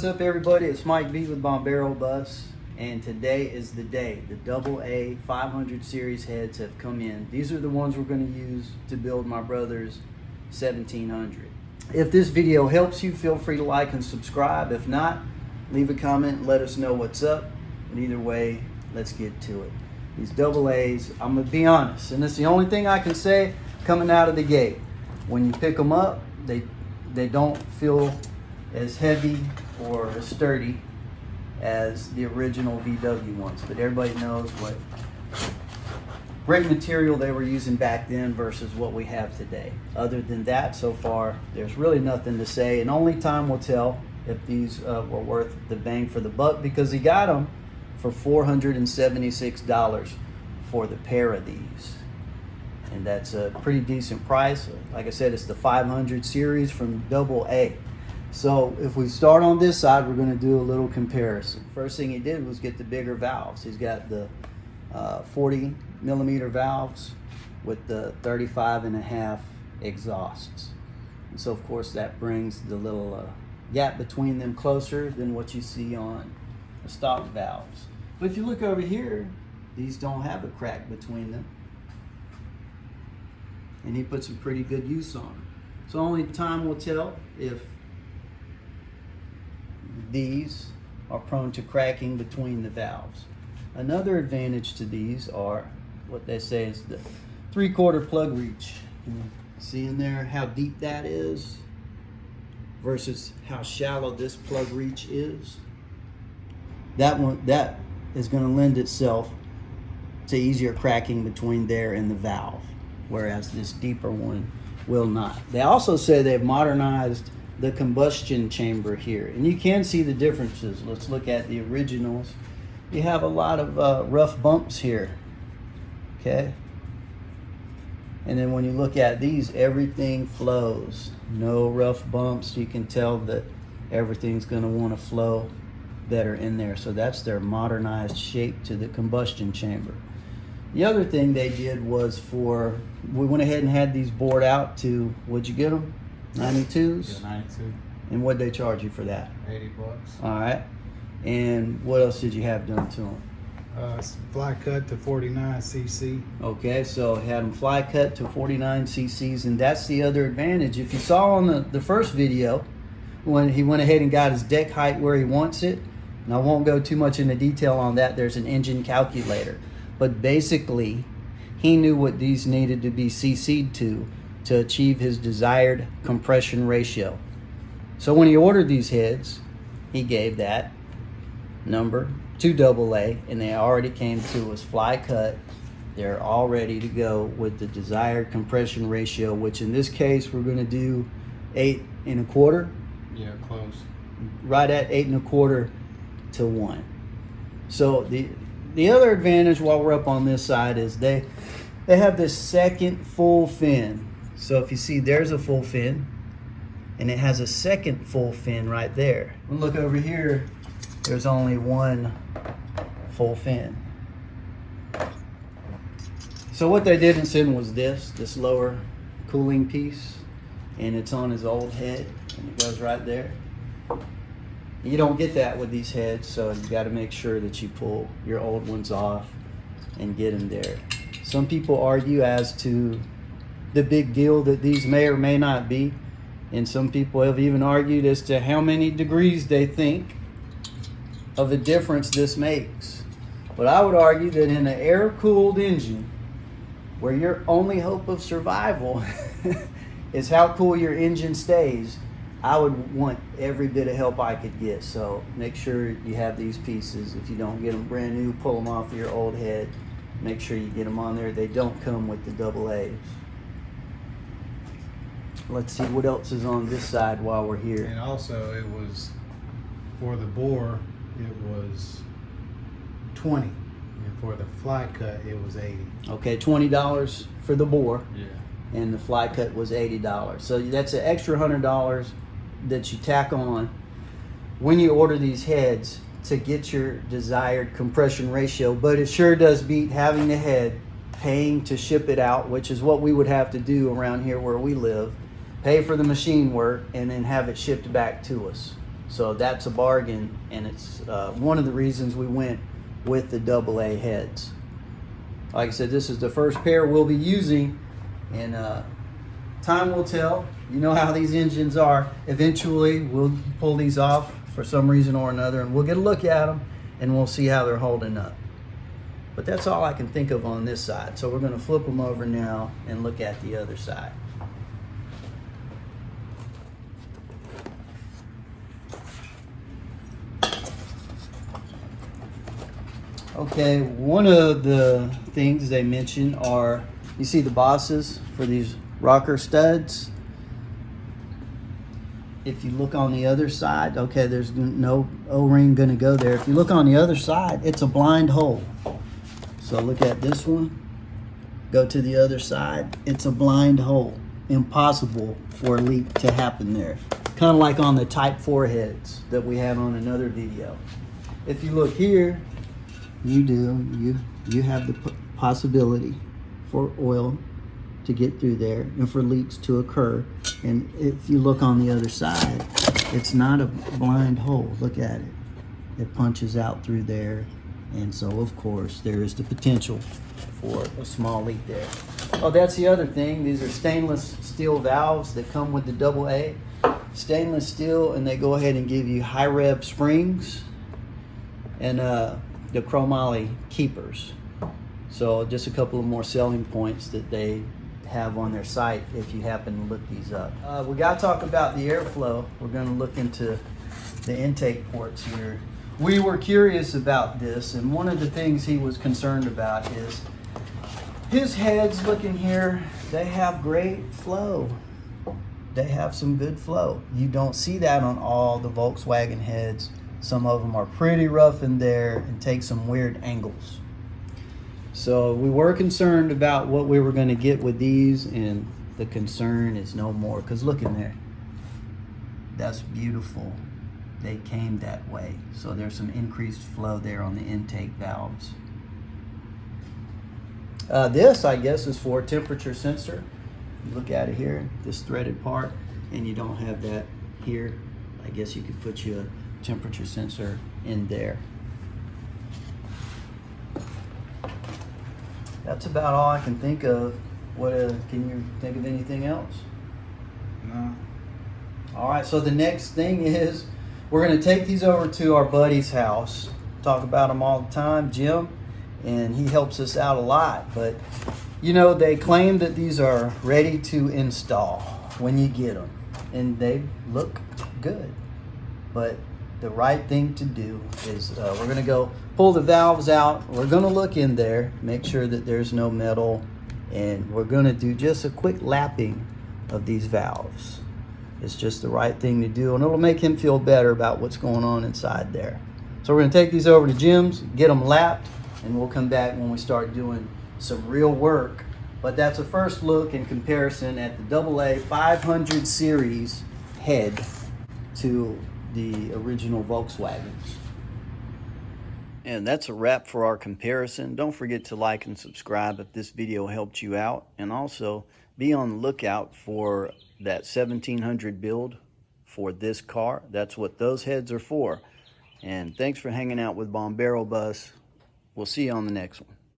up, everybody? It's Mike B with Bombero Bus, and today is the day. The AA 500 series heads have come in. These are the ones we're going to use to build my brother's 1700. If this video helps you, feel free to like and subscribe. If not, leave a comment and let us know what's up. But either way, let's get to it. These AA's, I'm going to be honest, and it's the only thing I can say coming out of the gate. When you pick them up, they don't feel as heavy or as sturdy as the original VW ones, but everybody knows what great material they were using back then versus what we have today. Other than that, so far there's really nothing to say, and only time will tell if these were worth the bang for the buck, because he got them for $476 for the pair of these, and that's a pretty decent price. Like I said, it's the 500 series from AA. So if we start on this side, we're going to do a little comparison. First thing he did was get the bigger valves. He's got the 40 millimeter valves with the 35.5 exhausts. And so of course that brings the little gap between them closer than what you see on the stock valves. But if you look over here, these don't have a crack between them. And he put some pretty good use on them. So only time will tell if these are prone to cracking between the valves. Another advantage to these are what they say is the 3/4 plug reach. See in there how deep that is versus how shallow this plug reach is. That is going to lend itself to easier cracking between there and the valve, whereas this deeper one will not. They also say they've modernized the combustion chamber here, and you can see the differences. Let's look at the originals. You have a lot of rough bumps here, okay? And then when you look at these, everything flows. No rough bumps. You can tell that everything's going to want to flow better in there. So that's their modernized shape to the combustion chamber. The other thing they did was we went ahead and had these bored out to, what'd you get them? 92s? Yeah, 92. And what'd they charge you for that? $80. All right. And what else did you have done to them? Fly cut to 49 cc. Okay, so had them fly cut to 49 cc's, and that's the other advantage. If you saw on the first video, when he went ahead and got his deck height where he wants it, and I won't go too much into detail on that, there's an engine calculator. But basically, he knew what these needed to be cc'd to achieve his desired compression ratio. So when he ordered these heads, he gave that number to AA, and they already came to us fly cut. They're all ready to go with the desired compression ratio, which in this case we're going to do 8 1/4. Yeah, close. Right at 8 1/4 to 1. So the other advantage while we're up on this side is they have this second full fin. So if you see, there's a full fin, and it has a second full fin right there. Look over here, there's only one full fin. So what they didn't send was this lower cooling piece, and it's on his old head, and it goes right there. You don't get that with these heads, so you got to make sure that you pull your old ones off and get them there. Some people argue as to the big deal that these may or may not be, and some people have even argued as to how many degrees they think of a difference this makes. But I would argue that in an air-cooled engine, where your only hope of survival is how cool your engine stays, I would want every bit of help I could get. So make sure you have these pieces. If you don't get them brand new, pull them off of your old head. Make sure you get them on there. They don't come with the AA's. Let's see what else is on this side while we're here. And also, it was for the bore, it was 20, and for the fly cut, it was 80. Okay, $20 for the bore. Yeah. And the fly cut was $80. So that's an extra $100 that you tack on when you order these heads to get your desired compression ratio. But it sure does beat having the head, paying to ship it out, which is what we would have to do around here where we live. Pay for the machine work and then have it shipped back to us. So that's a bargain, and it's one of the reasons we went with the AA heads. Like I said, this is the first pair we'll be using, and time will tell. You know how these engines are. Eventually, we'll pull these off for some reason or another, and we'll get a look at them, and we'll see how they're holding up. But that's all I can think of on this side. So we're going to flip them over now and look at the other side. Okay, one of the things they mention are, you see the bosses for these rocker studs. If you look on the other side, okay, there's no O-ring gonna go there. If you look on the other side, it's a blind hole. So look at this one, go to the other side, it's a blind hole. Impossible for a leak to happen there. Kind of like on the Type 4 heads that we had on another video. If you look here, you have the possibility for oil to get through there and for leaks to occur. And if you look on the other side, it's not a blind hole. Look at it. It punches out through there. And so, of course, there is the potential for a small leak there. Oh, that's the other thing. These are stainless steel valves that come with the AA. Stainless steel, and they go ahead and give you high rev springs and the chromoly keepers. So just a couple of more selling points that they have on their site if you happen to look these up. We got to talk about the airflow. We're going to look into the intake ports here. We were curious about this, and one of the things he was concerned about is his heads. Looking here, they have great flow. They have some good flow. You don't see that on all the Volkswagen heads. Some of them are pretty rough in there and take some weird angles. So we were concerned about what we were going to get with these, and the concern is no more, because look in there. That's beautiful. They came that way. So there's some increased flow there on the intake valves. This, I guess, is for a temperature sensor. You look at it here, this threaded part, and you don't have that here. I guess you could put you a temperature sensor in there. That's about all I can think of. What can you think of anything else? No. All right, so the next thing is we're going to take these over to our buddy's house. Talk about them all the time, Jim, and he helps us out a lot. But you know, they claim that these are ready to install when you get them, and they look good. But the right thing to do is we're going to go pull the valves out. We're going to look in there, make sure that there's no metal, and we're going to do just a quick lapping of these valves. It's just the right thing to do, and it'll make him feel better about what's going on inside there. So we're going to take these over to Jim's, get them lapped, and we'll come back when we start doing some real work. But that's a first look in comparison at the AA 500 series head to the original Volkswagens. And that's a wrap for our comparison. Don't forget to like and subscribe if this video helped you out, and also be on the lookout for that 1700 build for this car. That's what those heads are for. And thanks for hanging out with Bombero Bus. We'll see you on the next one.